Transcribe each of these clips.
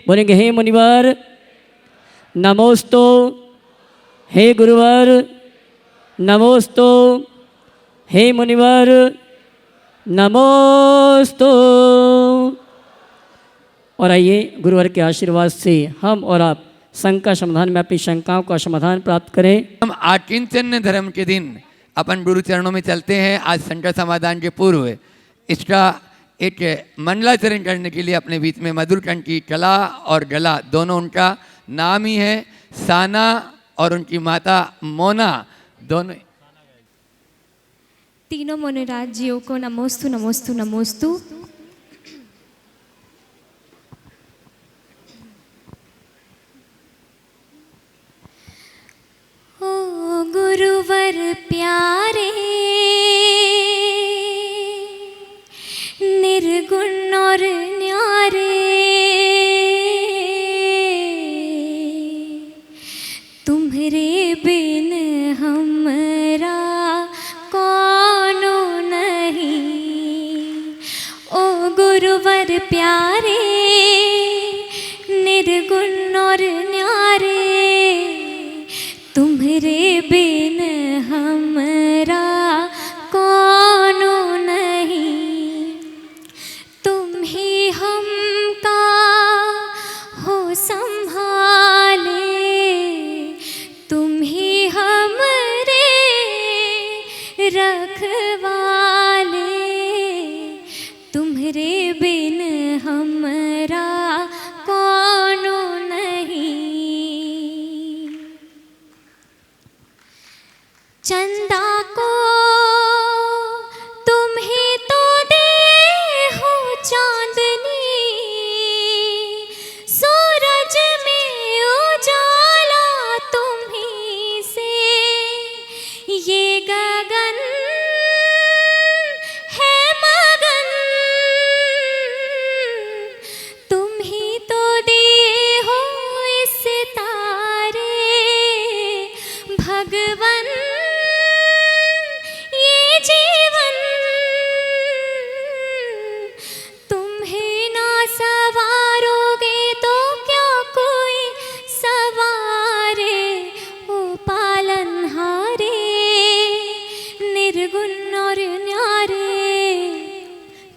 बोलेंगे हे मुनिवर नमोस्तु, हे गुरुवर नमोस्तु, हे मुनिवर नमोस्तु। और आइए गुरुवर के आशीर्वाद से हम और आप शंका समाधान में अपनी शंकाओं का समाधान प्राप्त करें। हम आकिंचन्य धर्म के दिन अपन गुरु चरणों में चलते हैं। आज शंका समाधान के पूर्व इसका एक मंडलाचरण करने के लिए अपने बीच में मधुरकंठ की कला और गला दोनों उनका नाम ही है। साना और उनकी माता मोना दोनों तीनों मुनिराज जियों को नमोस्तु नमोस्तु नमोस्तु। ओ गुरुवर प्यारे निर्गुण और न्यारे, तुम्हारे बिन हमरा कौनो नहीं। ओ गुरुवर प्यारे निर्गुण और न्यारे, तुम्हारे बिन हमरा कौनो नहीं। तुम ही हमका हो संभाले, तुम ही हमरे रखवाले, तुम्हारे बिन हमरा कौनो नहीं। चंदा को तुम ही तो दे हो चांदनी, सूरज में उजाला तुम ही से, ये गगन है मगन, तुम ही तो दिए हो इस तारे भगवन। ये जीवन तुम्हें ना सवारोगे तो क्या कोई सवारे। ओ पालनहारे निर्गुण और न्यारे,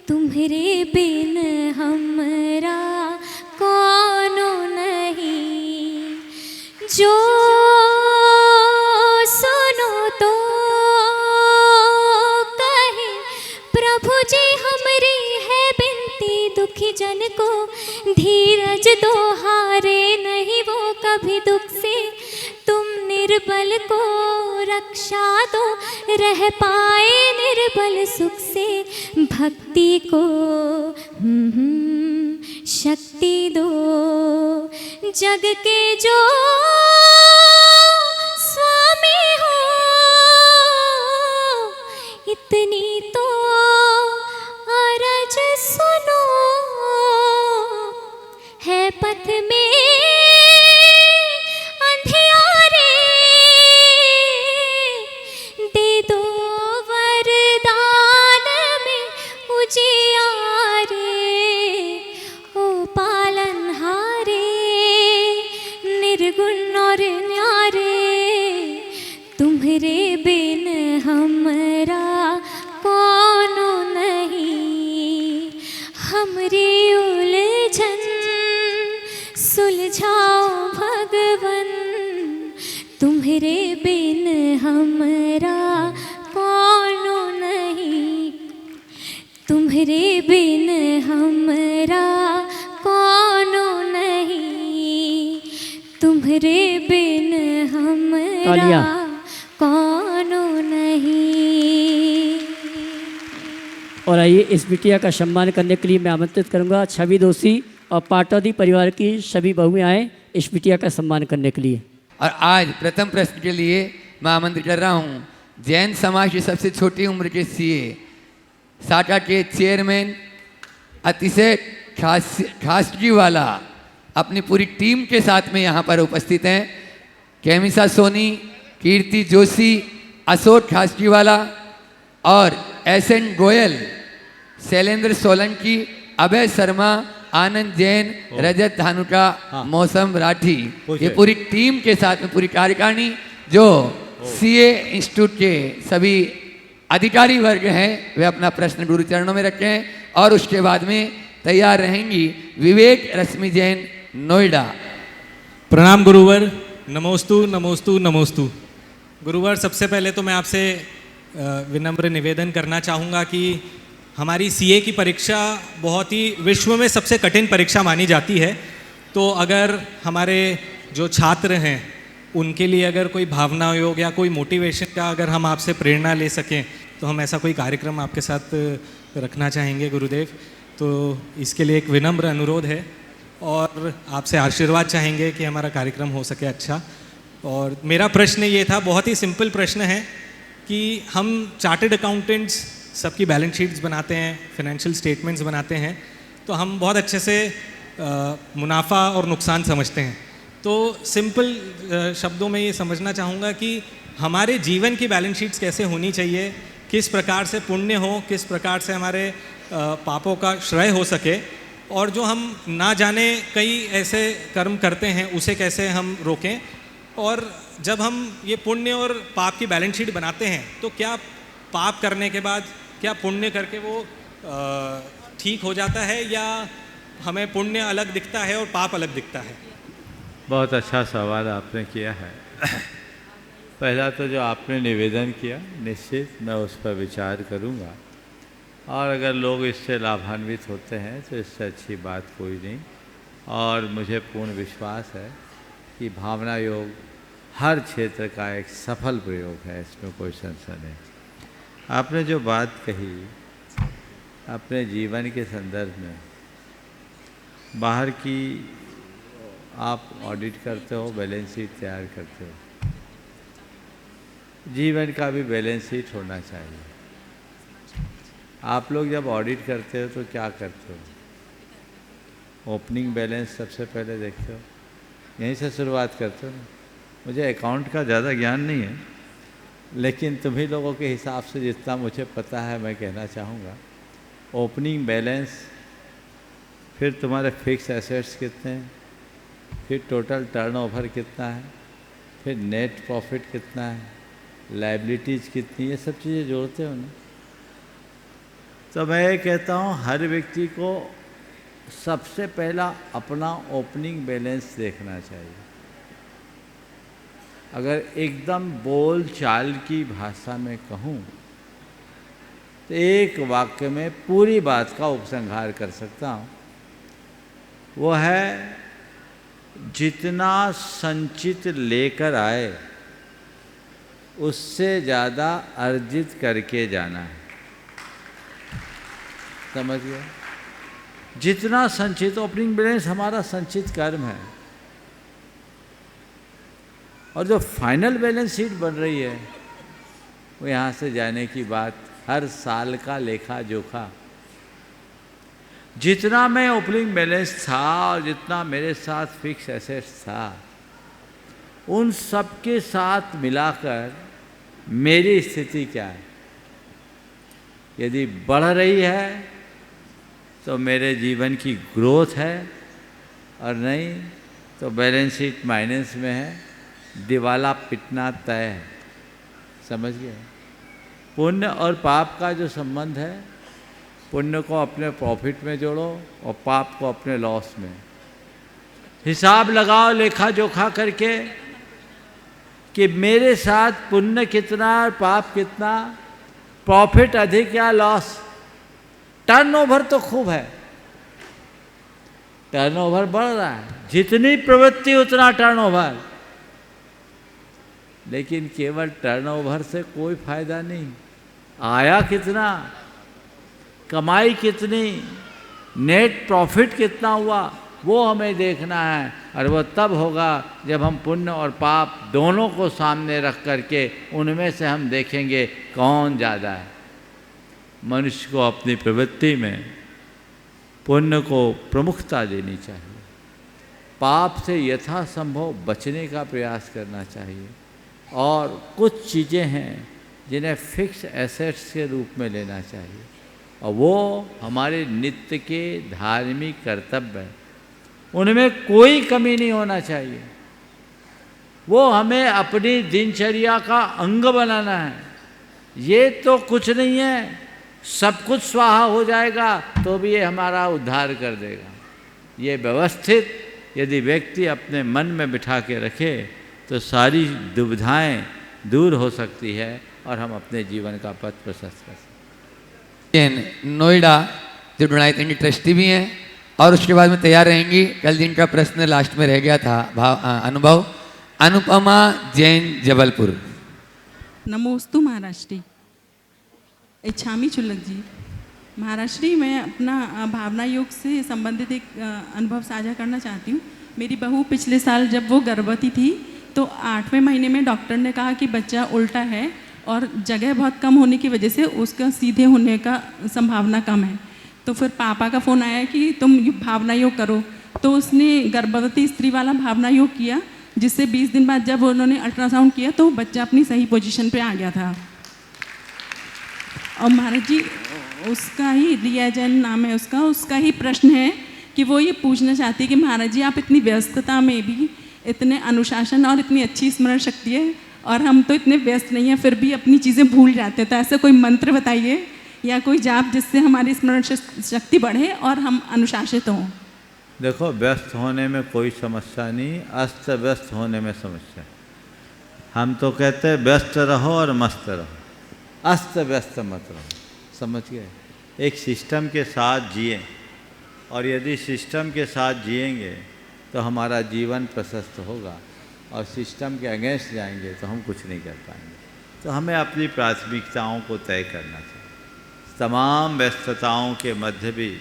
तुम्हारे बिन हमरा कौनो नहीं। जो सुनो तो कहे प्रभु जी हमरी है बिनती, दुखी जन को धीरज दो, हारे नहीं वो कभी दुख से। तुम निर्बल को रक्षा दो, रह पाए निर्बल सुख से। भक्ति को शक्ति दो, जग के जो स्वामी हो इतनी तो अरज सुनो। है पथ में अंधियारे, दे दो वरदान में उजियारे। ओ पालनहारे निर्गुण और न्यारे, तुम्हारे बिन हमरा कौनो नहीं। हमरी उलझन सुलझाओ भगवन, तुम्हारे बिन हमरा कौनो नहीं। तुम्हारे बिन हमरा कौनो नहीं, तुम्हारे बिन हमरा कौनो नहीं। और आइए इस बिटिया का सम्मान करने के लिए मैं आमंत्रित करूंगा छवि दोषी और पाटौदी परिवार की सभी बहुएं आए इस बिटिया का सम्मान करने के लिए। और आज प्रथम प्रश्न के लिए मैं आमंत्रित कर रहा हूँ जैन समाज की सबसे छोटी उम्र के सीए साटा के चेयरमैन अतिशय खासगी वाला अपनी पूरी टीम के साथ में यहाँ पर उपस्थित हैं। केमिसा सोनी, कीर्ति जोशी, अशोक खासजीवाला और एस एन गोयल, शैलेंद्र सोलंकी, अभय शर्मा, आनंद जैन, रजत धानुका, मौसम राठी, पूछिए। ये पूरी टीम के साथ में पूरी कार्यकारिणी जो सीए इंस्टीट्यूट के सभी अधिकारी वर्ग हैं वे अपना प्रश्न गुरु चरणों में रखें और उसके बाद में तैयार रहेंगी विवेक रश्मि जैन, नोएडा। प्रणाम गुरुवर, नमोस्तु नमोस्तु नमोस्तु। गुरुवर, सबसे पहले तो मैं आपसे विनम्र निवेदन करना चाहूँगा कि हमारी सीए की परीक्षा बहुत ही विश्व में सबसे कठिन परीक्षा मानी जाती है, तो अगर हमारे जो छात्र हैं उनके लिए अगर कोई भावना योग या कोई मोटिवेशन का अगर हम आपसे प्रेरणा ले सकें तो हम ऐसा कोई कार्यक्रम आपके साथ रखना चाहेंगे गुरुदेव। तो इसके लिए एक विनम्र अनुरोध है और आपसे आशीर्वाद चाहेंगे कि हमारा कार्यक्रम हो सके अच्छा। और मेरा प्रश्न ये था, बहुत ही सिंपल प्रश्न है कि हम चार्टर्ड अकाउंटेंट्स सबकी बैलेंस शीट्स बनाते हैं, फाइनेंशियल स्टेटमेंट्स बनाते हैं, तो हम बहुत अच्छे से मुनाफा और नुकसान समझते हैं। तो सिंपल शब्दों में ये समझना चाहूँगा कि हमारे जीवन की बैलेंस शीट्स कैसे होनी चाहिए, किस प्रकार से पुण्य हो, किस प्रकार से हमारे पापों का श्रय हो सके, और जो हम ना जाने कई ऐसे कर्म करते हैं उसे कैसे हम रोकें। और जब हम ये पुण्य और पाप की बैलेंस शीट बनाते हैं तो क्या पाप करने के बाद क्या पुण्य करके वो ठीक हो जाता है या हमें पुण्य अलग दिखता है और पाप अलग दिखता है? बहुत अच्छा सवाल आपने किया है। पहला तो जो आपने निवेदन किया, निश्चित मैं उस पर विचार करूंगा और अगर लोग इससे लाभान्वित होते हैं तो इससे अच्छी बात कोई नहीं। और मुझे पूर्ण विश्वास है कि भावना योग हर क्षेत्र का एक सफल प्रयोग है, इसमें कोई संशय नहीं। आपने जो बात कही अपने जीवन के संदर्भ में, बाहर की आप ऑडिट करते हो, बैलेंस शीट तैयार करते हो, जीवन का भी बैलेंस शीट होना चाहिए। आप लोग जब ऑडिट करते हो तो क्या करते हो? ओपनिंग बैलेंस सबसे पहले देखते हो, यहीं से शुरुआत करते हो ना। मुझे अकाउंट का ज़्यादा ज्ञान नहीं है, लेकिन तुम्ही लोगों के हिसाब से जितना मुझे पता है मैं कहना चाहूँगा। ओपनिंग बैलेंस, फिर तुम्हारे फिक्स एसेट्स कितने हैं, फिर टोटल टर्नओवर कितना है, फिर नेट प्रॉफिट कितना है, लायबिलिटीज़ कितनी, ये सब चीज़ें जोड़ते हो ना। तो मैं ये कहता हूँ हर व्यक्ति को सबसे पहला अपना ओपनिंग बैलेंस देखना चाहिए। अगर एकदम बोल चाल की भाषा में कहूँ तो एक वाक्य में पूरी बात का उपसंहार कर सकता हूँ। वो है जितना संचित लेकर आए उससे ज़्यादा अर्जित करके जाना है। समझ गए? जितना संचित, ओपनिंग बैलेंस हमारा संचित कर्म है। और जो फाइनल बैलेंस शीट बन रही है वो यहाँ से जाने की बात, हर साल का लेखा जोखा, जितना मैं ओपनिंग बैलेंस था और जितना मेरे साथ फिक्स एसेट्स था, उन सब के साथ मिलाकर मेरी स्थिति क्या है। यदि बढ़ रही है तो मेरे जीवन की ग्रोथ है, और नहीं तो बैलेंस शीट माइनस में है, दिवाला पिटना तय है। समझ गए? पुण्य और पाप का जो संबंध है, पुण्य को अपने प्रॉफिट में जोड़ो और पाप को अपने लॉस में। हिसाब लगाओ लेखा जोखा करके कि मेरे साथ पुण्य कितना और पाप कितना, प्रॉफिट अधिक या लॉस। टर्नओवर तो खूब है, टर्नओवर बढ़ रहा है, जितनी प्रवृत्ति उतना टर्नओवर। लेकिन केवल टर्नओवर से कोई फायदा नहीं। आया कितना, कमाई कितनी, नेट प्रॉफिट कितना हुआ, वो हमें देखना है। और वो तब होगा जब हम पुण्य और पाप दोनों को सामने रख करके उनमें से हम देखेंगे कौन ज़्यादा है। मनुष्य को अपनी प्रवृत्ति में पुण्य को प्रमुखता देनी चाहिए, पाप से यथासंभव बचने का प्रयास करना चाहिए। और कुछ चीज़ें हैं जिन्हें फिक्स एसेट्स के रूप में लेना चाहिए। और वो हमारे नित्य के धार्मिक कर्तव्य हैं, उनमें कोई कमी नहीं होना चाहिए। वो हमें अपनी दिनचर्या का अंग बनाना है। ये तो कुछ नहीं है, सब कुछ स्वाहा हो जाएगा तो भी ये हमारा उद्धार कर देगा। ये व्यवस्थित यदि व्यक्ति अपने मन में बिठा के रखे तो सारी दुविधाएं दूर हो सकती है और हम अपने जीवन का पथ प्रशस्त कर सकते हैं। नोएडा जो डोनाइतन की ट्रस्टी भी हैं और उसके बाद में तैयार रहेंगी। कल दिन का प्रश्न लास्ट में रह गया था अनुभव। अनुपमा जैन जबलपुर। नमोस्तु महाराष्ट्री। इच्छामी चुल्लक जी। महाराष्ट्री, मैं अपना भावना योग से संबंधित एक अनुभव साझा करना चाहती हूँ। मेरी बहू पिछले साल जब वो गर्भवती थी तो 8वें महीने में डॉक्टर ने कहा कि बच्चा उल्टा है और जगह बहुत कम होने की वजह से उसका सीधे होने का संभावना कम है। तो फिर पापा का फ़ोन आया कि तुम भावना योग करो, तो उसने गर्भवती स्त्री वाला भावना योग किया, जिससे 20 दिन बाद जब उन्होंने अल्ट्रासाउंड किया तो बच्चा अपनी सही पोजीशन पे आ गया था। और महाराज जी, उसका ही रिया जैन नाम है उसका ही प्रश्न है कि वो ये पूछना चाहती है कि महाराज जी, आप इतनी व्यस्तता में भी इतने अनुशासन और इतनी अच्छी स्मरण शक्ति है और हम तो इतने व्यस्त नहीं हैं, फिर भी अपनी चीज़ें भूल जाते हैं। तो ऐसा कोई मंत्र बताइए या कोई जाप जिससे हमारी स्मरण शक्ति बढ़े और हम अनुशासित हों। देखो, व्यस्त होने में कोई समस्या नहीं, अस्त व्यस्त होने में समस्या है। हम तो कहते हैं व्यस्त रहो और मस्त रहो, अस्त व्यस्त मत रहो। समझ गए? एक सिस्टम के साथ जिए, और यदि सिस्टम के साथ जिएंगे तो हमारा जीवन प्रशस्त होगा, और सिस्टम के अगेंस्ट जाएंगे तो हम कुछ नहीं कर पाएंगे। तो हमें अपनी प्राथमिकताओं को तय करना चाहिए। तमाम व्यस्तताओं के मध्य भी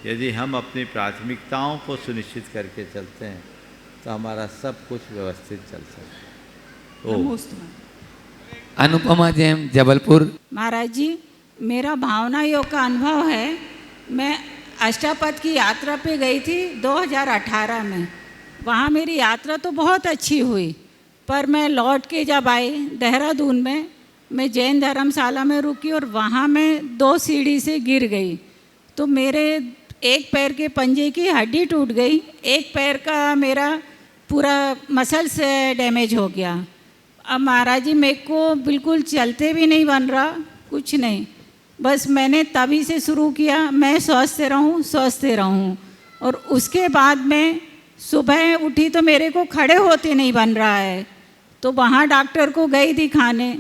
यदि हम अपनी प्राथमिकताओं को सुनिश्चित करके चलते हैं तो हमारा सब कुछ व्यवस्थित चल सकता है। अनुपमा जैन जबलपुर। महाराज जी, मेरा भावना योग का अनुभव है। मैं अष्टापद की यात्रा पे गई थी 2018 में। वहाँ मेरी यात्रा तो बहुत अच्छी हुई, पर मैं लौट के जब आई देहरादून में, मैं जैन धर्मशाला में रुकी और वहाँ मैं 2 सीढ़ी से गिर गई। तो मेरे एक पैर के पंजे की हड्डी टूट गई, एक पैर का मेरा पूरा मसल्स डैमेज हो गया। अब महाराज जी, मेरे को बिल्कुल चलते भी नहीं बन रहा, कुछ नहीं। बस मैंने तभी से शुरू किया, मैं स्वस्थ रहूं। और उसके बाद में सुबह उठी तो मेरे को खड़े होते नहीं बन रहा है। तो वहाँ डॉक्टर को गई दिखाने,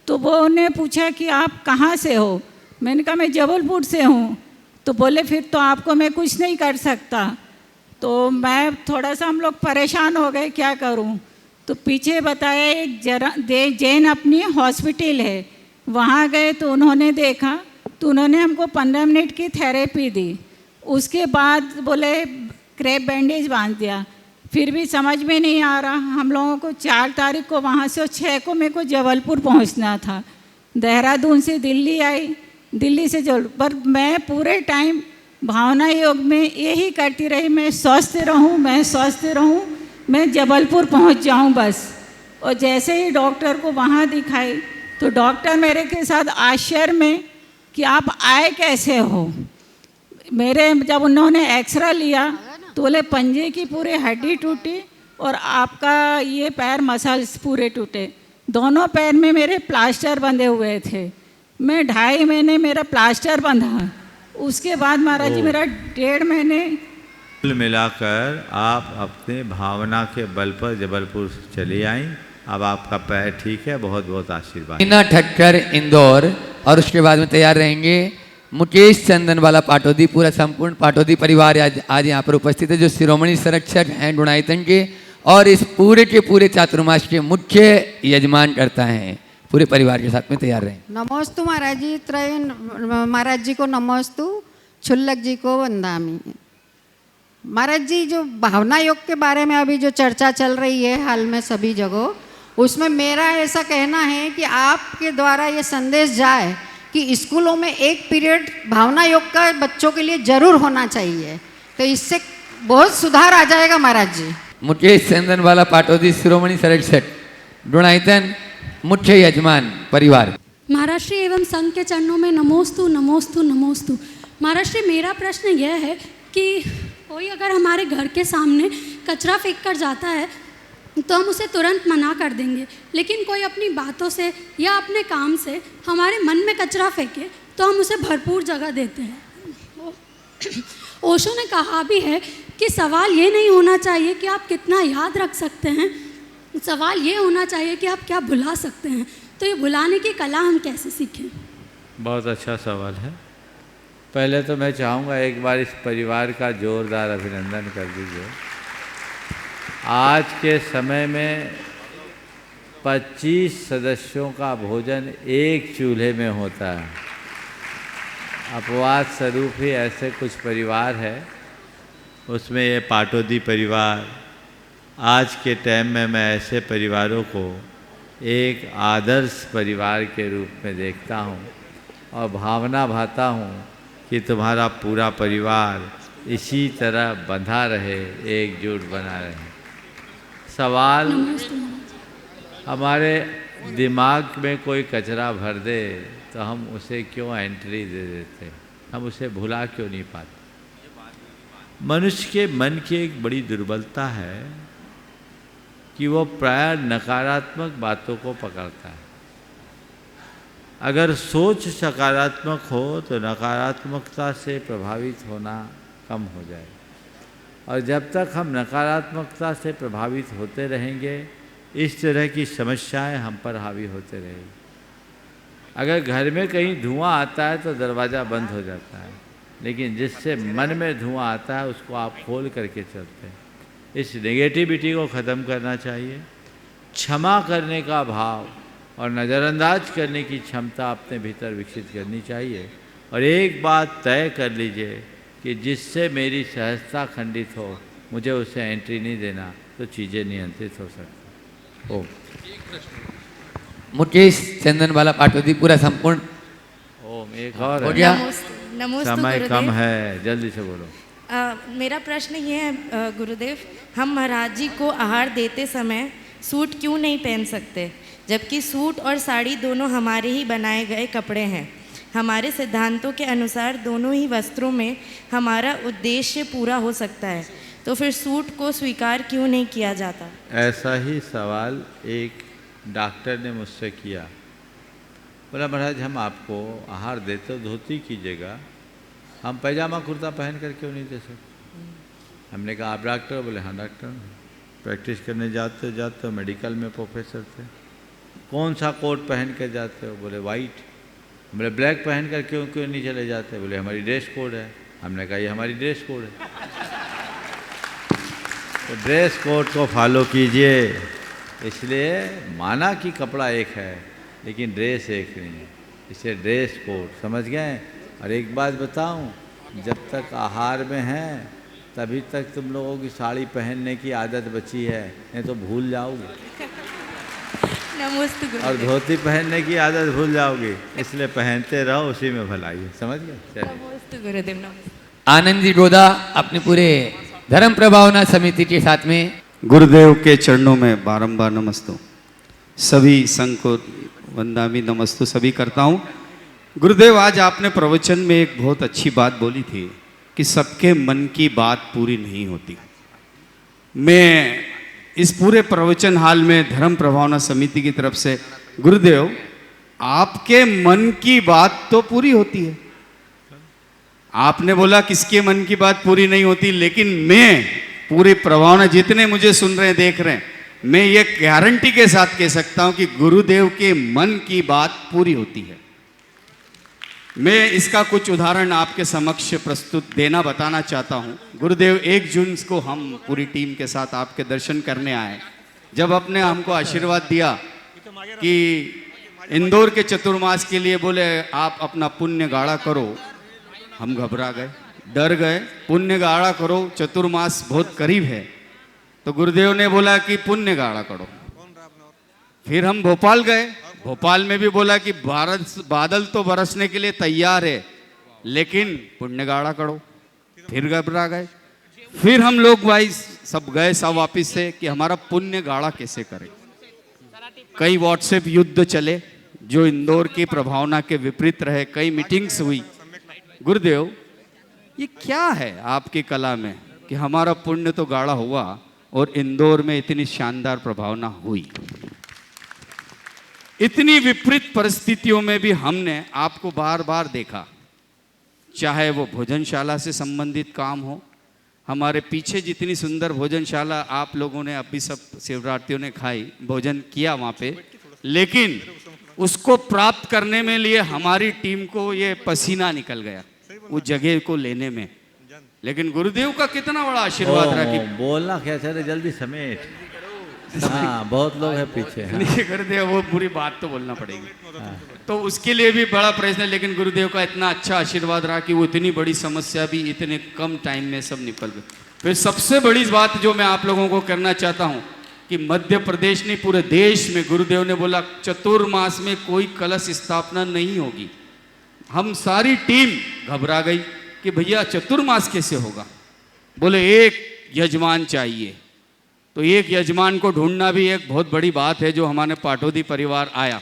तो वो ने पूछा कि आप कहाँ से हो। मैंने कहा मैं जबलपुर से हूँ। तो बोले फिर तो आपको मैं कुछ नहीं कर सकता। तो मैं थोड़ा सा, हम लोग परेशान हो गए, क्या करूँ। तो पीछे बताया एक जैन अपनी हॉस्पिटल है, वहाँ गए तो उन्होंने देखा, तो उन्होंने हमको 15 मिनट की थेरेपी दी। उसके बाद बोले क्रेप बैंडेज बांध दिया, फिर भी समझ में नहीं आ रहा। हम लोगों को 4 तारीख को वहाँ से, और 6 को मेरे को जबलपुर पहुँचना था। देहरादून से दिल्ली आई, दिल्ली से जबलपुर। पर मैं पूरे टाइम भावना योग में यही करती रही, मैं स्वस्थ रहूँ, मैं जबलपुर पहुँच जाऊँ बस। और जैसे ही डॉक्टर को वहाँ दिखाई तो डॉक्टर मेरे के साथ आश्चर्य में कि आप आए कैसे हो। मेरे जब उन्होंने एक्सरे लिया तो बोले पंजे की पूरी हड्डी टूटी और आपका ये पैर मसल्स पूरे टूटे। दोनों पैर में मेरे प्लास्टर बंधे हुए थे। मैं 2.5 महीने मेरा प्लास्टर बंधा। उसके बाद महाराज जी मेरा 1.5 महीने। कुल मिलाकर आप अपने भावना के बल पर जबलपुर चली आई। अब आपका पैर ठीक है, बहुत बहुत आशीर्वाद। मीना ठक्कर इंदौर, और उसके बाद में तैयार रहेंगे मुकेश चंदनवाला पाटोदी। पूरा संपूर्ण पाटोदी परिवार आज यहाँ पर उपस्थित है, जो शिरोमणि संरक्षक हैं डोनाइतन के, और इस पूरे के पूरे चातुर्मास के मुख्य यजमान करता हैं। पूरे परिवार के साथ में तैयार रहें। नमोस्तु महाराज जी, त्रयन महाराज जी को नमोस्तु, छुल्लक जी को वंदामी। महाराज जी, जो भावना योग के बारे में अभी जो चर्चा चल रही है हाल में सभी जगह, उसमें मेरा ऐसा कहना है कि आपके द्वारा ये संदेश जाए कि स्कूलों में एक पीरियड भावना योग का बच्चों के लिए जरूर होना चाहिए, तो इससे बहुत सुधार आ जाएगा महाराज जी। मुकेश चंदनवाला पाटोदी, शिरोमणि संरक्षक डोनाइतन, मुख्य यजमान परिवार। महाराज श्री एवं संघ के चरणों में नमोस्तु नमोस्तु नमोस्तु। महाराज श्री, मेरा प्रश्न यह है कि कोई अगर हमारे घर के सामने कचरा फेंक कर जाता है तो हम उसे तुरंत मना कर देंगे, लेकिन कोई अपनी बातों से या अपने काम से हमारे मन में कचरा फेंके तो हम उसे भरपूर जगह देते हैं। ओशो ने कहा भी है कि सवाल ये नहीं होना चाहिए कि आप कितना याद रख सकते हैं, सवाल ये होना चाहिए कि आप क्या भुला सकते हैं। तो ये भुलाने की कला हम कैसे सीखें? बहुत अच्छा सवाल है। पहले तो मैं चाहूँगा एक बार इस परिवार का जोरदार अभिनंदन कर दीजिए। आज के समय में 25 सदस्यों का भोजन एक चूल्हे में होता है। अपवाद स्वरूप ही ऐसे कुछ परिवार है, उसमें ये पाटोदी परिवार। आज के टाइम में मैं ऐसे परिवारों को एक आदर्श परिवार के रूप में देखता हूँ और भावना भाता हूँ कि तुम्हारा पूरा परिवार इसी तरह बंधा रहे, एकजुट बना रहे। सवाल, हमारे दिमाग में कोई कचरा भर दे तो हम उसे क्यों एंट्री दे देते, हम उसे भुला क्यों नहीं पाते। मनुष्य के मन की एक बड़ी दुर्बलता है कि वो प्राय नकारात्मक बातों को पकड़ता है। अगर सोच सकारात्मक हो तो नकारात्मकता से प्रभावित होना कम हो जाए, और जब तक हम नकारात्मकता से प्रभावित होते रहेंगे इस तरह की समस्याएं हम पर हावी होते रहेंगी। अगर घर में कहीं धुआं आता है तो दरवाज़ा बंद हो जाता है, लेकिन जिससे मन में धुआं आता है उसको आप खोल करके चलते हैं। इस नेगेटिविटी को ख़त्म करना चाहिए। क्षमा करने का भाव और नज़रअंदाज करने की क्षमता अपने भीतर विकसित करनी चाहिए। और एक बात तय कर लीजिए कि जिससे मेरी सहजता खंडित हो मुझे उसे एंट्री नहीं देना, तो चीज़ें नियंत्रित हो सकती। ओम मुकेश चंदनवाला पाटोदी पूरा संपूर्ण। ओम एक और हो गया। नमोस्तु समय गुरुदेव। कम है, जल्दी से बोलो। मेरा प्रश्न ये है गुरुदेव, हम महाराज जी को आहार देते समय सूट क्यों नहीं पहन सकते, जबकि सूट और साड़ी दोनों हमारे ही बनाए गए कपड़े हैं। हमारे सिद्धांतों के अनुसार दोनों ही वस्त्रों में हमारा उद्देश्य पूरा हो सकता है, तो फिर सूट को स्वीकार क्यों नहीं किया जाता? ऐसा ही सवाल एक डॉक्टर ने मुझसे किया। बोला महाराज हम आपको आहार देते हो धोती की जगह हम पैजामा कुर्ता पहन कर क्यों नहीं दे सकते। हमने कहा आप डॉक्टर हो? बोले हाँ डॉक्टर, प्रैक्टिस करने जाते जाते मेडिकल में प्रोफेसर थे। कौन सा कोट पहन कर जाते हो? बोले वाइट। बोले ब्लैक पहन कर क्यों नहीं चले जाते? बोले हमारी ड्रेस कोड है। हमने कहा ये हमारी ड्रेस कोड है। तो ड्रेस कोड को फॉलो कीजिए। इसलिए माना कि कपड़ा एक है लेकिन ड्रेस एक नहीं है, इसे ड्रेस कोड समझ गए। और एक बात बताऊं, जब तक आहार में हैं तभी तक तुम लोगों की साड़ी पहनने की आदत बची है, नहीं तो भूल जाओगे। नमस्ते गुरुदेव। और धोती पहनने की आदत भूल जाओगे, इसलिए पहनते रहो, उसी में भलाई है। समझ गए। नमस्ते गुरुदेव। नमस्ते। आनंद जी डोदा अपने पूरे धर्म प्रभावना समिति के साथ में। गुरुदेव के चरणों में बारंबार नमस्तु। सभी संघ को वंदामी नमस्तु सभी करता हूँ। गुरुदेव आज आपने प्रवचन में एक बहुत अच्छी बात बोली थी कि सबके मन की बात पूरी नहीं होती। मैं इस पूरे प्रवचन हाल में धर्म प्रभावना समिति की तरफ से गुरुदेव आपके मन की बात तो पूरी होती है। आपने बोला किसके मन की बात पूरी नहीं होती, लेकिन मैं पूरी प्रभावना जितने मुझे सुन रहे हैं देख रहे हैं, मैं ये गारंटी के साथ कह सकता हूं कि गुरुदेव के मन की बात पूरी होती है। मैं इसका कुछ उदाहरण आपके समक्ष प्रस्तुत देना बताना चाहता हूं। गुरुदेव 1 जून को हम पूरी टीम के साथ आपके दर्शन करने आए। जब आपने हमको आशीर्वाद दिया कि इंदौर के चतुर्मास के लिए बोले आप अपना पुण्य गाढ़ा करो, हम घबरा गए, डर गए। पुण्य गाढ़ा करो, चतुर्मास बहुत करीब है। तो गुरुदेव ने बोला कि पुण्य गाढ़ा करो। फिर हम भोपाल गए, भोपाल में भी बोला कि बादल तो बरसने के लिए तैयार है लेकिन पुण्य गाढ़ा करो। फिर घबरा गए। फिर हम लोग भाई सब गए सब वापिस से कि हमारा पुण्य गाढ़ा कैसे करें। कई व्हाट्सएप युद्ध चले, जो इंदौर की प्रभावना के विपरीत रहे, कई मीटिंग्स हुई। गुरुदेव, ये क्या है आपकी कला में कि हमारा पुण्य तो गाढ़ा हुआ और इंदौर में इतनी शानदार प्रभावना हुई? इतनी विपरीत परिस्थितियों में भी हमने आपको बार बार देखा, चाहे वो भोजनशाला से संबंधित काम हो। हमारे पीछे जितनी सुंदर भोजनशाला आप लोगों ने अभी सब शिवरात्रियों ने खाई, भोजन किया वहाँ पे, लेकिन उसको प्राप्त करने में लिए हमारी टीम को ये पसीना निकल गया वो जगह को लेने में। लेकिन गुरुदेव का कितना बड़ा आशीर्वाद रहा कि बोलना क्या चले, जल्दी समेट। हाँ, बहुत लोग हैं पीछे। हाँ। नहीं गुरुदेव, वो पूरी बात तो बोलना पड़ेगी। हाँ। तो उसके लिए भी बड़ा प्रश्न है, लेकिन गुरुदेव का इतना अच्छा आशीर्वाद रहा कि वो इतनी बड़ी समस्या भी इतने कम टाइम में सब निकल गई। फिर सबसे बड़ी बात जो मैं आप लोगों को करना चाहता हूँ कि मध्य प्रदेश नहीं, पूरे देश में गुरुदेव ने बोला चतुर्मास में कोई कलश स्थापना नहीं होगी। हम सारी टीम घबरा गई कि भैया चतुर्मास कैसे होगा। बोले एक यजमान चाहिए, तो एक यजमान को ढूंढना भी एक बहुत बड़ी बात है। जो हमारे पाटोदी परिवार आया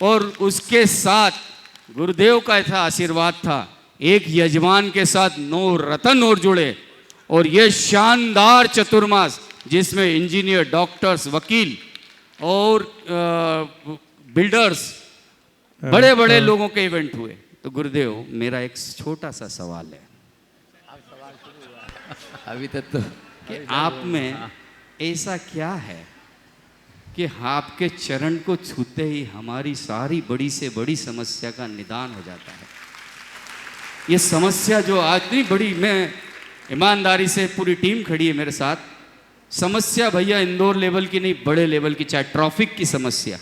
और उसके साथ गुरुदेव का ऐसा आशीर्वाद था, एक यजमान के साथ 9 रतन और जुड़े और ये शानदार चतुर्मास जिसमें इंजीनियर, डॉक्टर्स, वकील और बिल्डर्स, बड़े बड़े लोगों के इवेंट हुए। तो गुरुदेव, मेरा एक छोटा सा सवाल है अभी तक तो कि आप में ऐसा क्या है कि आपके चरण को छूते ही हमारी सारी बड़ी से बड़ी समस्या का निदान हो जाता है। ये समस्या जो आज नहीं बड़ी, मैं ईमानदारी से, पूरी टीम खड़ी है मेरे साथ, समस्या भैया इंदौर लेवल की नहीं, बड़े लेवल की, चाहे ट्रैफिक की समस्या,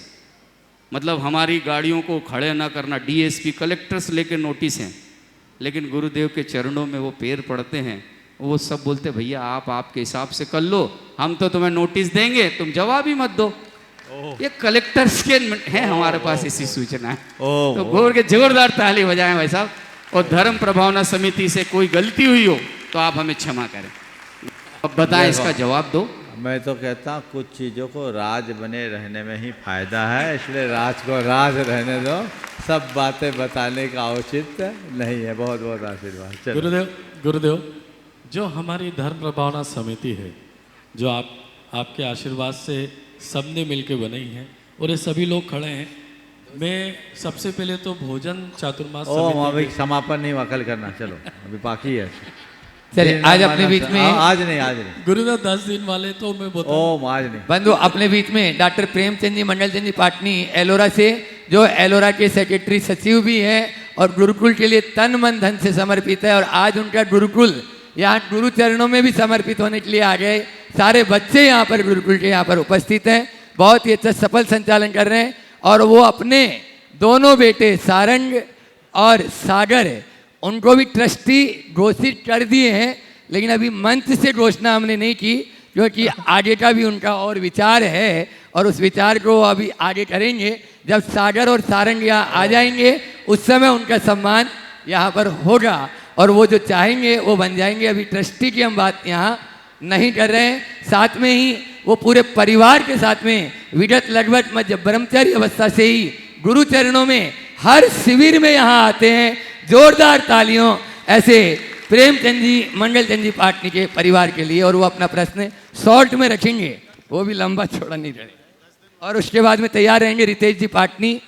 मतलब हमारी गाड़ियों को खड़े ना करना, डीएसपी, कलेक्टर्स लेके नोटिस हैं, लेकिन गुरुदेव के चरणों में वो पैर पड़ते हैं, वो सब बोलते भैया आप आपके हिसाब से कर लो, हम तो तुम्हें नोटिस देंगे, तुम जवाब ही मत दो। ये कलेक्टर्स के हैं हमारे पास ऐसी सूचना है। तो घोर के जोरदार ताली बजाएं भाई साहब। और धर्म प्रभावना समिति से कोई गलती हुई हो तो आप हमें क्षमा करें। अब बताएं, इसका जवाब दो। मैं तो कहता हूँ कुछ चीज़ों को राज बने रहने में ही फायदा है, इसलिए राज को राज रहने दो, सब बातें बताने का औचित्य नहीं है। बहुत बहुत आशीर्वाद। गुरुदेव, जो हमारी धर्म प्रभावना समिति है, जो आपके आशीर्वाद से सबने मिलकर बनाई है और ये सभी लोग खड़े हैं, मैं सबसे पहले तो भोजन चातुर्मास अभी समापन नहीं वकल करना, चलो अभी बाकी है। चलिए आज अपने बीच में, आज नहीं गुरुदेव 10 दिन वाले तो मैं आज नहीं बंधु, अपने बीच में डॉक्टर प्रेमचंद जी, मंडल चंद जी पाटनी एलोरा से, जो एलोरा के सेक्रेटरी सचिव भी हैं और गुरुकुल के लिए तन मन धन से समर्पित है, और आज उनका गुरुकुल यहाँ गुरु चरणों में भी समर्पित होने के लिए आ गए। सारे बच्चे यहाँ पर गुरुकुल के यहाँ पर उपस्थित हैं, बहुत ही अच्छा सफल संचालन कर रहे हैं। और वो अपने दोनों बेटे सारंग और सागर, उनको भी ट्रस्टी घोषित कर दिए हैं, लेकिन अभी मंच से घोषणा हमने नहीं की, क्योंकि आगे का भी उनका और विचार है और उस विचार को अभी आगे करेंगे। जब सागर और सारंग यहाँ आ जाएंगे उस समय उनका सम्मान यहाँ पर होगा और वो जो चाहेंगे वो बन जाएंगे। अभी ट्रस्टी की हम बात यहाँ नहीं कर रहे हैं। साथ में ही वो पूरे परिवार के साथ में विगत लगभग मध्य ब्रह्मचर्य अवस्था से ही गुरु चरणों में हर शिविर में यहाँ आते हैं। जोरदार तालियों ऐसे प्रेमचंद जी, मंगल चंद जी पाटनी के परिवार के लिए। और वो अपना प्रश्न शॉर्ट में रखेंगे, वो भी लंबा चौड़ा नहीं रहेगा। और उसके बाद में तैयार रहेंगे रितेश जी पाटनी।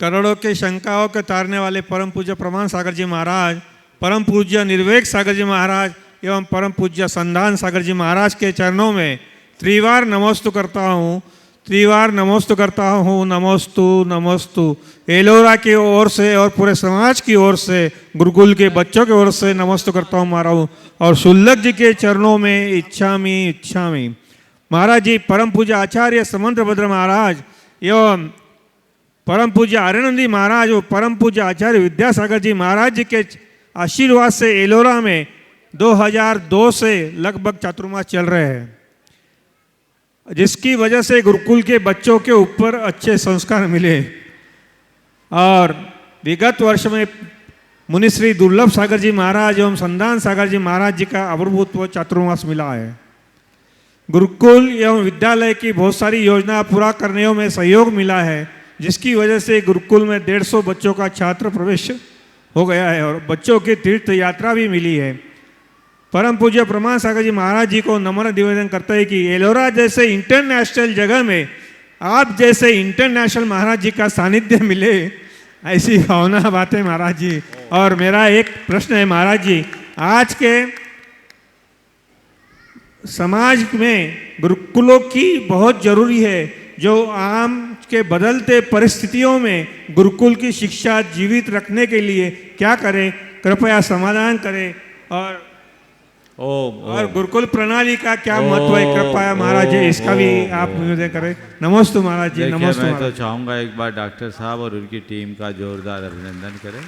करोड़ों के शंकाओं के तारने वाले परम पूज्य प्रमाण सागर जी महाराज, परम पूज्य निर्वेक सागर जी महाराज एवं परम पूज्य संधान सागर जी महाराज के चरणों में त्रिवार नमोस्तु करता हूँ, त्रिवार नमोस्तु करता हूँ। नमोस्तु नमोस्तु। एलोरा की ओर से और पूरे समाज की ओर से, गुरुकुल के बच्चों की ओर से नमोस्तु करता हूँ महाराज। और शुल्लक जी के चरणों में इच्छामि इच्छामि। महाराज जी, परम पूज्य आचार्य समंत्रभद्र महाराज एवं परम पूज्य आर्यनंदी महाराज और परम पूज्य आचार्य विद्यासागर जी महाराज जी के आशीर्वाद से एलोरा में 2002 से लगभग चातुर्मास चल रहे हैं, जिसकी वजह से गुरुकुल के बच्चों के ऊपर अच्छे संस्कार मिले। और विगत वर्ष में मुनिश्री दुर्लभ सागर जी महाराज एवं संधान सागर जी महाराज जी का अभूतपूर्व चातुर्मास मिला है। गुरुकुल एवं विद्यालय की बहुत सारी योजना पूरा करने में सहयोग मिला है। जिसकी वजह से गुरुकुल में 150 बच्चों का छात्र प्रवेश हो गया है और बच्चों की तीर्थ यात्रा भी मिली है। परम पूज्य प्रमाण सागर जी महाराज जी को नम्र निवेदन करते हैं कि एलोरा जैसे इंटरनेशनल जगह में आप जैसे इंटरनेशनल महाराज जी का सानिध्य मिले, ऐसी भावना बातें महाराज जी। और मेरा एक प्रश्न है महाराज जी, आज के समाज में गुरुकुलों की बहुत जरूरी है, जो आम के बदलते परिस्थितियों में गुरुकुल की शिक्षा जीवित रखने के लिए क्या करें, कृपया समाधान करें। और गुरुकुल प्रणाली का क्या महत्व है, कृपया महाराज जी इसका भी आप निवेदन करें। नमस्ते महाराज जी। नमस्ते। मैं तो चाहूँगा एक बार डॉक्टर साहब और उनकी टीम का जोरदार अभिनंदन करें।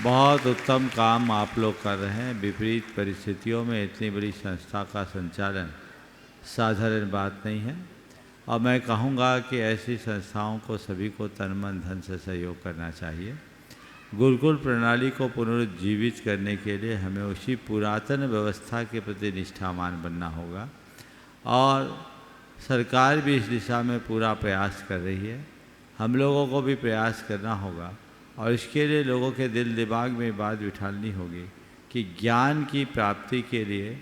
बहुत उत्तम काम आप लोग कर रहे हैं। विपरीत परिस्थितियों में इतनी बड़ी संस्था का संचालन साधारण बात नहीं है और मैं कहूँगा कि ऐसी संस्थाओं को सभी को तन मन धन से सहयोग करना चाहिए। गुरुकुल प्रणाली को पुनरुज्जीवित करने के लिए हमें उसी पुरातन व्यवस्था के प्रति निष्ठावान बनना होगा और सरकार भी इस दिशा में पूरा प्रयास कर रही है। हम लोगों को भी प्रयास करना होगा और इसके लिए लोगों के दिल दिमाग में बात बिठानी होगी कि ज्ञान की प्राप्ति के लिए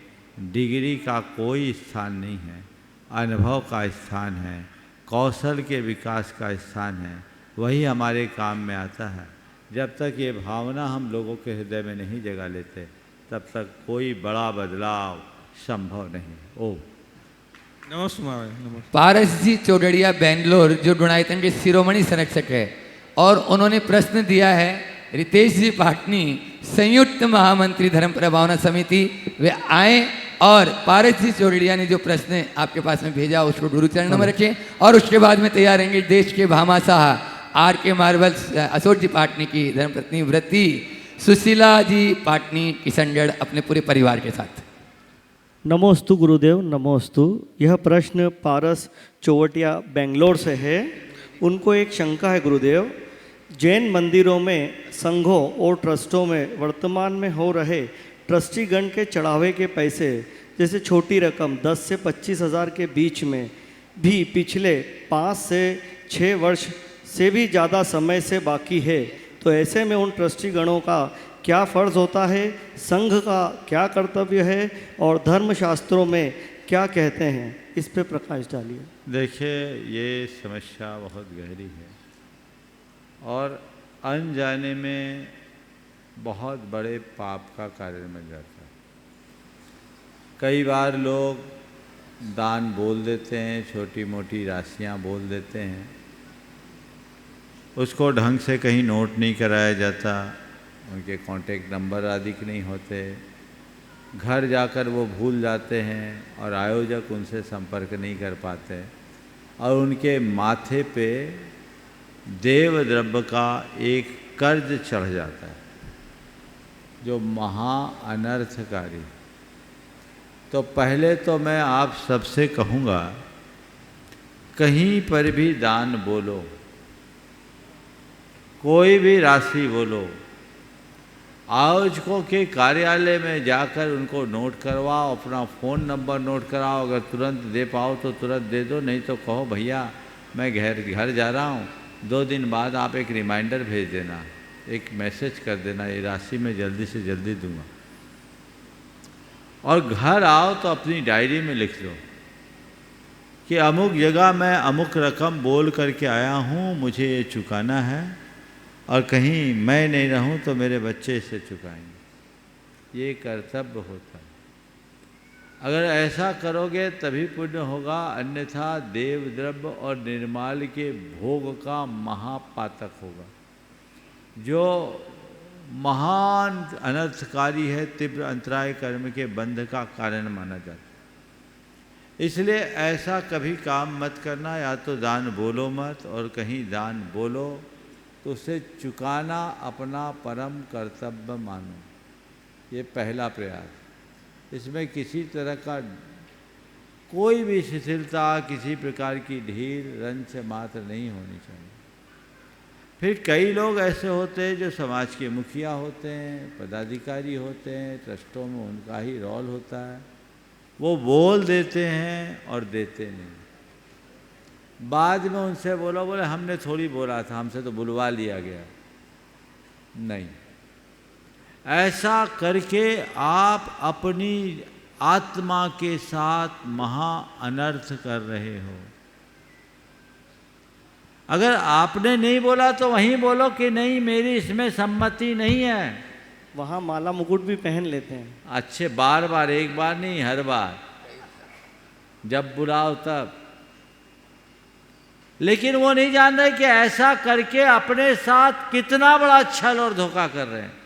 डिग्री का कोई स्थान नहीं है, अनुभव का स्थान है, कौशल के विकास का स्थान है, वही हमारे काम में आता है। जब तक ये भावना हम लोगों के हृदय में नहीं जगा लेते तब तक कोई बड़ा बदलाव संभव नहीं। ओ नमस्ते। पारस जी चौडड़िया बेंगलोर जो डुणायतन के शिरोमणि संरक्षक है और उन्होंने प्रश्न दिया है रितेश जी पाटनी संयुक्त महामंत्री धर्म प्रभावना समिति, वे आए और पारस जी चौडड़िया ने जो प्रश्न आपके पास में भेजा उसको गुरु चरणों में रखें और उसके बाद में तैयार रहेंगे देश के भामाशाह आर के मार्बल्स अशोक जी पाटनी की धर्मपत्नी व्रती सुशीला जी पाटनी किशनगढ़ अपने पूरे परिवार के साथ। नमोस्तु गुरुदेव, नमोस्तु। यह प्रश्न पारस चौवटिया बेंगलोर से है। उनको एक शंका है गुरुदेव, जैन मंदिरों में संघों और ट्रस्टों में वर्तमान में हो रहे ट्रस्टीगण के चढ़ावे के पैसे, जैसे छोटी रकम 10 से 25 हज़ार के बीच में भी पिछले 5 से 6 वर्ष से भी ज़्यादा समय से बाकी है, तो ऐसे में उन ट्रस्टीगणों का क्या फ़र्ज़ होता है, संघ का क्या कर्तव्य है और धर्मशास्त्रों में क्या कहते हैं, इस पे प्रकाश डालिए। देखिए, ये समस्या बहुत गहरी है और अनजाने में बहुत बड़े पाप का कारण बन जाता है। कई बार लोग दान बोल देते हैं, छोटी मोटी राशियां बोल देते हैं, उसको ढंग से कहीं नोट नहीं कराया जाता, उनके कांटेक्ट नंबर आदि के नहीं होते, घर जाकर वो भूल जाते हैं और आयोजक उनसे संपर्क नहीं कर पाते और उनके माथे पे देव द्रव्य का एक कर्ज चढ़ जाता है जो महा अनर्थकारी। तो पहले तो मैं आप सबसे कहूँगा, कहीं पर भी दान बोलो, कोई भी राशि बोलो, आयोजकों के कार्यालय में जाकर उनको नोट करवाओ, अपना फ़ोन नंबर नोट कराओ, अगर तुरंत दे पाओ तो तुरंत दे दो, नहीं तो कहो भैया मैं घर जा रहा हूँ, 2 दिन बाद आप एक रिमाइंडर भेज देना, एक मैसेज कर देना, ये राशि मैं जल्दी से जल्दी दूंगा। और घर आओ तो अपनी डायरी में लिख लो कि अमुक जगह मैं अमुक रकम बोल करके आया हूँ, मुझे ये चुकाना है और कहीं मैं नहीं रहूं तो मेरे बच्चे इसे चुकाएंगे। ये कर्तव्य होता है। अगर ऐसा करोगे तभी पुण्य होगा, अन्यथा देव द्रव्य और निर्माल के भोग का महापातक होगा जो महान अनर्थकारी है, तीव्र अंतराय कर्म के बंध का कारण माना जाता है। इसलिए ऐसा कभी काम मत करना, या तो दान बोलो मत, और कहीं दान बोलो तो उसे चुकाना अपना परम कर्तव्य मानो। ये पहला प्रयास। इसमें किसी तरह का कोई भी शिथिलता, किसी प्रकार की ढील रंच मात्र नहीं होनी चाहिए। फिर कई लोग ऐसे होते हैं जो समाज के मुखिया होते हैं, पदाधिकारी होते हैं, ट्रस्टों में उनका ही रोल होता है, वो बोल देते हैं और देते नहीं। बाद में उनसे बोला, बोले हमने थोड़ी बोला था, हमसे तो बुलवा लिया गया। नहीं, ऐसा करके आप अपनी आत्मा के साथ महा अनर्थ कर रहे हो। अगर आपने नहीं बोला तो वहीं बोलो कि नहीं मेरी इसमें सम्मति नहीं है। वहाँ माला मुकुट भी पहन लेते हैं। अच्छे, बार बार, एक बार नहीं, हर बार जब बुलाओ तब। लेकिन वो नहीं जान रहे कि ऐसा करके अपने साथ कितना बड़ा छल और धोखा कर रहे हैं।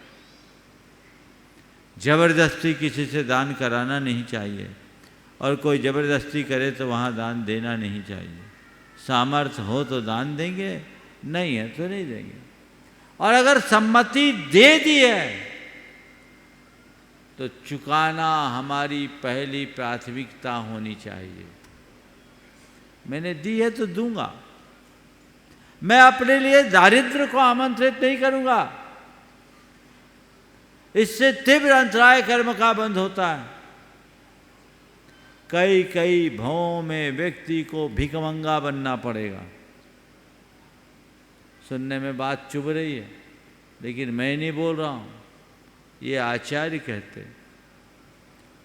जबरदस्ती किसी से दान कराना नहीं चाहिए, और कोई जबरदस्ती करे तो वहाँ दान देना नहीं चाहिए। सामर्थ्य हो तो दान देंगे, नहीं है तो नहीं देंगे। और अगर सम्मति दे दी है तो चुकाना हमारी पहली प्राथमिकता होनी चाहिए। मैंने दी है तो दूंगा। मैं अपने लिए दारिद्र्य को आमंत्रित नहीं करूंगा। इससे तीव्र अंतराय कर्म का बंध होता है। कई कई भावों में व्यक्ति को भिखमंगा बनना पड़ेगा। सुनने में बात चुभ रही है, लेकिन मैं नहीं बोल रहा हूं, ये आचार्य कहते।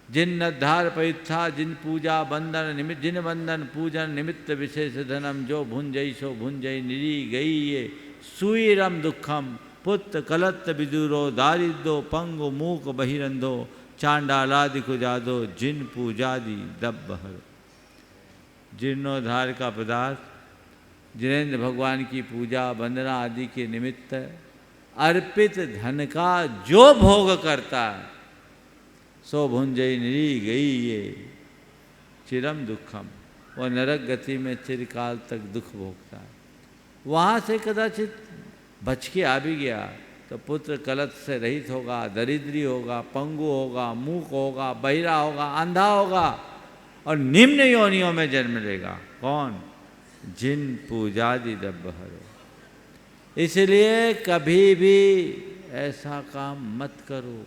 जिन नद्धार परिथा जिन पूजा बंदन निमित्त, जिन बंदन पूजन निमित्त विशेष धनम, जो भुंजई सो भुंजई निरी गई ये सुईरम दुखम, पुत्र कलत्त विदुरो, दारिद्रो पंगो मूक बहिरंधो, चांडालादि कुजादो, जिन पूजादि दब बहर। जीर्णोद्धार का पदार्थ जिनेन्द्र भगवान की पूजा वंदना आदि के निमित्त अर्पित धन का जो भोग करता है, सो भुंजई निरी गई ये चिरम दुखम, वह नरक गति में चिरकाल तक दुख भोगता है। वहाँ से कदाचित बच के आ भी गया तो पुत्र कलत से रहित होगा, दरिद्री होगा, पंगु होगा, मूक होगा, बहिरा होगा, अंधा होगा और निम्न योनियों में जन्म लेगा। कौन? जिन पूजादि दब्बहर। इसलिए कभी भी ऐसा काम मत करो।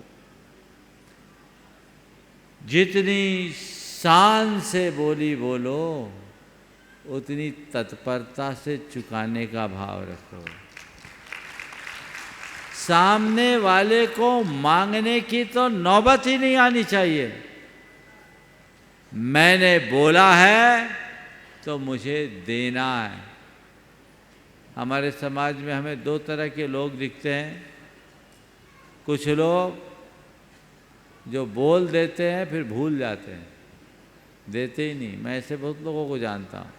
जितनी शान से बोली बोलो, उतनी तत्परता से चुकाने का भाव रखो। सामने वाले को मांगने की तो नौबत ही नहीं आनी चाहिए। मैंने बोला है तो मुझे देना है। हमारे समाज में हमें दो तरह के लोग दिखते हैं। कुछ लोग जो बोल देते हैं फिर भूल जाते हैं, देते ही नहीं। मैं ऐसे बहुत लोगों को जानता हूँ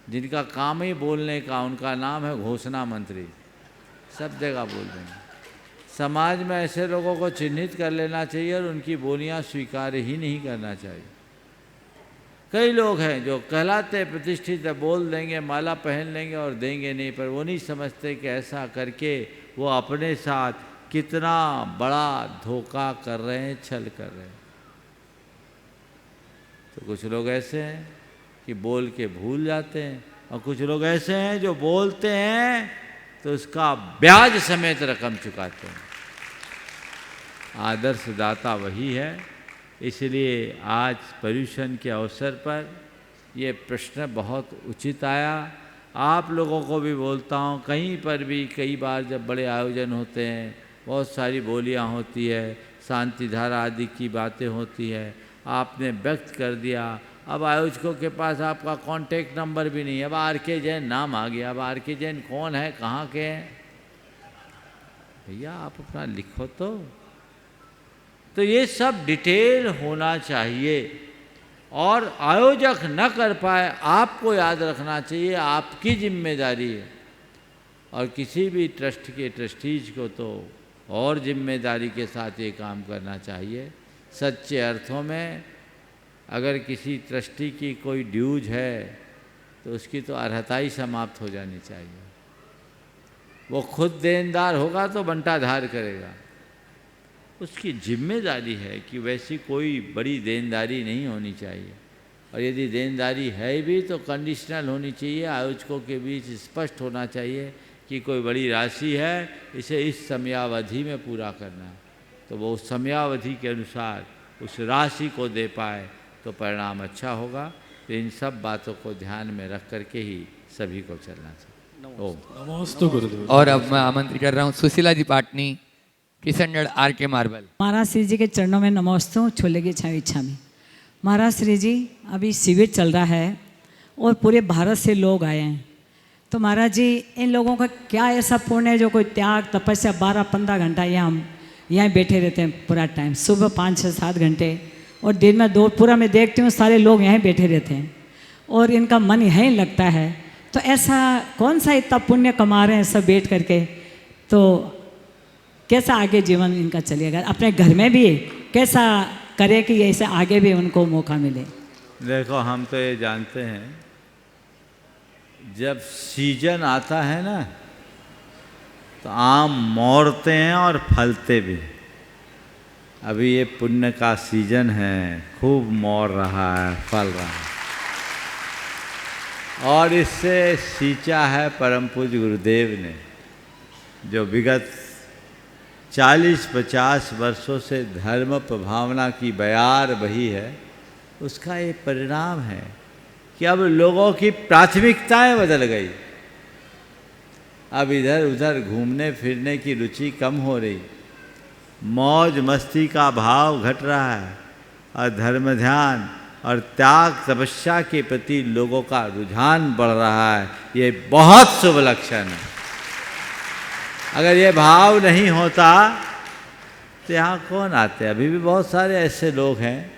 जिनका काम ही बोलने का, उनका नाम है घोषणा मंत्री, सब जगह बोल देंगे। समाज में ऐसे लोगों को चिन्हित कर लेना चाहिए और उनकी बोलियां स्वीकार ही नहीं करना चाहिए। कई लोग हैं जो कहलाते प्रतिष्ठित है, बोल देंगे, माला पहन लेंगे और देंगे नहीं, पर वो नहीं समझते कि ऐसा करके वो अपने साथ कितना बड़ा धोखा कर रहे हैं, छल कर रहे हैं। तो कुछ लोग ऐसे हैं कि बोल के भूल जाते हैं, और कुछ लोग ऐसे हैं जो बोलते हैं तो उसका ब्याज समेत रकम चुकाते हैं। आदर्श दाता वही है। इसलिए आज पर्यूषण के अवसर पर ये प्रश्न बहुत उचित आया। आप लोगों को भी बोलता हूँ, कहीं पर भी कई बार जब बड़े आयोजन होते हैं, बहुत सारी बोलियाँ होती है, शांति धारा आदि की बातें होती है, आपने व्यक्त कर दिया। अब आयोजकों के पास आपका कांटेक्ट नंबर भी नहीं है। अब आर.के. जैन नाम आ गया। अब आर.के. जैन कौन है, कहाँ के हैं? भैया आप अपना लिखो तो ये सब डिटेल होना चाहिए। और आयोजक न कर पाए, आपको याद रखना चाहिए, आपकी जिम्मेदारी है। और किसी भी ट्रस्ट के ट्रस्टीज को तो और जिम्मेदारी के साथ ये काम करना चाहिए। सच्चे अर्थों में अगर किसी ट्रस्टी की कोई ड्यूज है तो उसकी तो अर्हता ही समाप्त हो जानी चाहिए। वो खुद देनदार होगा तो बंटाधार करेगा। उसकी जिम्मेदारी है कि वैसी कोई बड़ी देनदारी नहीं होनी चाहिए, और यदि देनदारी है भी तो कंडीशनल होनी चाहिए। आयोजकों के बीच स्पष्ट होना चाहिए कि कोई बड़ी राशि है, इसे इस समयावधि में पूरा करना है, तो वो उस समयावधि के अनुसार उस राशि को दे पाए तो परिणाम अच्छा होगा। तो इन सब बातों को ध्यान में रख करके ही सभी को चलना चाहिए। ओम नमोस्तु गुरुदेव। और अब मैं आमंत्रित कर रहा हूँ सुशीला जी पाटनी, किशनगढ़ आर के मार्बल। महाराज श्री जी के चरणों में नमोस्तु, छोले की छावी इच्छा में। महाराज श्री जी, अभी शिविर चल रहा है और पूरे भारत से लोग आए हैं, तो महाराज जी इन लोगों का क्या ऐसा पुण्य है जो कोई त्याग तपस्या 12-15 घंटा हम यहाँ बैठे रहते हैं पूरा टाइम, सुबह 5-6-7 घंटे और दिन में 2 पूरा मैं देखती हूँ सारे लोग यहीं बैठे रहते हैं और इनका मन यहीं लगता है। तो ऐसा कौन सा इतना पुण्य कमा रहे हैं सब बैठ करके, तो कैसा आगे जीवन इनका चलेगा, अपने घर में भी कैसा करे कि ऐसे आगे भी उनको मौका मिले। देखो, हम तो ये जानते हैं जब सीजन आता है ना तो आम मोड़ते हैं और फलते भी। अभी ये पुण्य का सीजन है, खूब मोड़ रहा है, फल रहा है और इससे सींचा है परम पूज्य गुरुदेव ने, जो विगत 40-50 वर्षों से धर्म प्रभावना की बयार बही है, उसका ये परिणाम है कि अब लोगों की प्राथमिकताएं बदल गई। अब इधर उधर घूमने फिरने की रुचि कम हो रही, मौज मस्ती का भाव घट रहा है और धर्म ध्यान और त्याग तपस्या के प्रति लोगों का रुझान बढ़ रहा है। ये बहुत शुभ लक्षण है। अगर ये भाव नहीं होता तो यहाँ कौन आते? अभी भी बहुत सारे ऐसे लोग हैं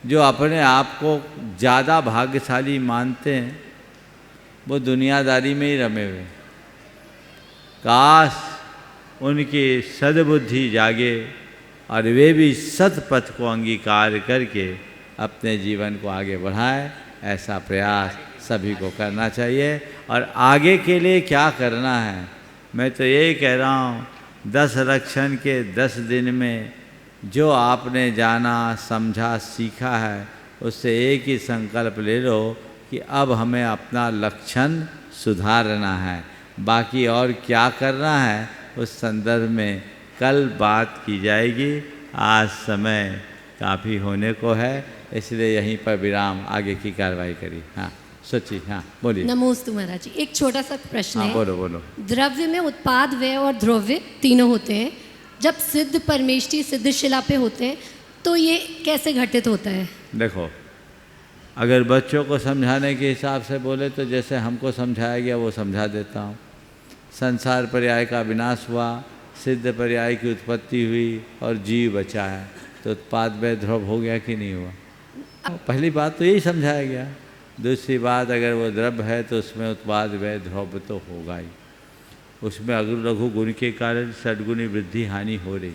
जो अपने आप को ज़्यादा भाग्यशाली मानते हैं, वो दुनियादारी में ही रमे हुए। काश उनकी सद्बुद्धि जागे और वे भी सतपथ को अंगीकार करके अपने जीवन को आगे बढ़ाएं। ऐसा प्रयास सभी को करना चाहिए। और आगे के लिए क्या करना है, मैं तो यही कह रहा हूँ, 10 रक्षण के 10 दिन में जो आपने जाना समझा सीखा है, उससे एक ही संकल्प ले लो कि अब हमें अपना लक्षण सुधारना है। बाकी और क्या करना है उस संदर्भ में कल बात की जाएगी। आज समय काफ़ी होने को है, इसलिए यहीं पर विराम, आगे की कार्रवाई करी। हाँ सच्ची, हाँ बोलिए। नमोस्तु महाराज जी, एक छोटा सा प्रश्न है। बोलो बोलो। द्रव्य में उत्पाद, व्यय और द्रव्य तीनों होते हैं। जब सिद्ध परमेष्टि सिद्ध शिला पे होते हैं तो ये कैसे घटित होता है? देखो, अगर बच्चों को समझाने के हिसाब से बोले तो जैसे हमको समझाया गया वो समझा देता हूँ। संसार पर्याय का विनाश हुआ, सिद्ध पर्याय की उत्पत्ति हुई और जीव बचा है, तो उत्पाद व्यय ध्रुव हो गया कि नहीं हुआ? पहली बात तो यही समझाया गया। दूसरी बात, अगर वो द्रव्य है तो उसमें उत्पाद व्यय ध्रुव तो होगा ही। उसमें अगुण लघु गुण के कारण सद्गुणी वृद्धि हानि हो रही,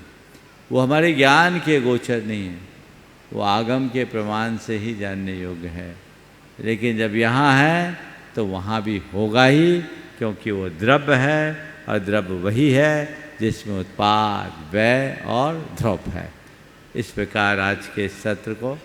वो हमारे ज्ञान के गोचर नहीं है, वो आगम के प्रमाण से ही जानने योग्य है। लेकिन जब यहाँ है तो वहाँ भी होगा ही, क्योंकि वो द्रव्य है और द्रव्य वही है जिसमें उत्पाद व्यय और ध्रुव है। इस प्रकार आज के सत्र को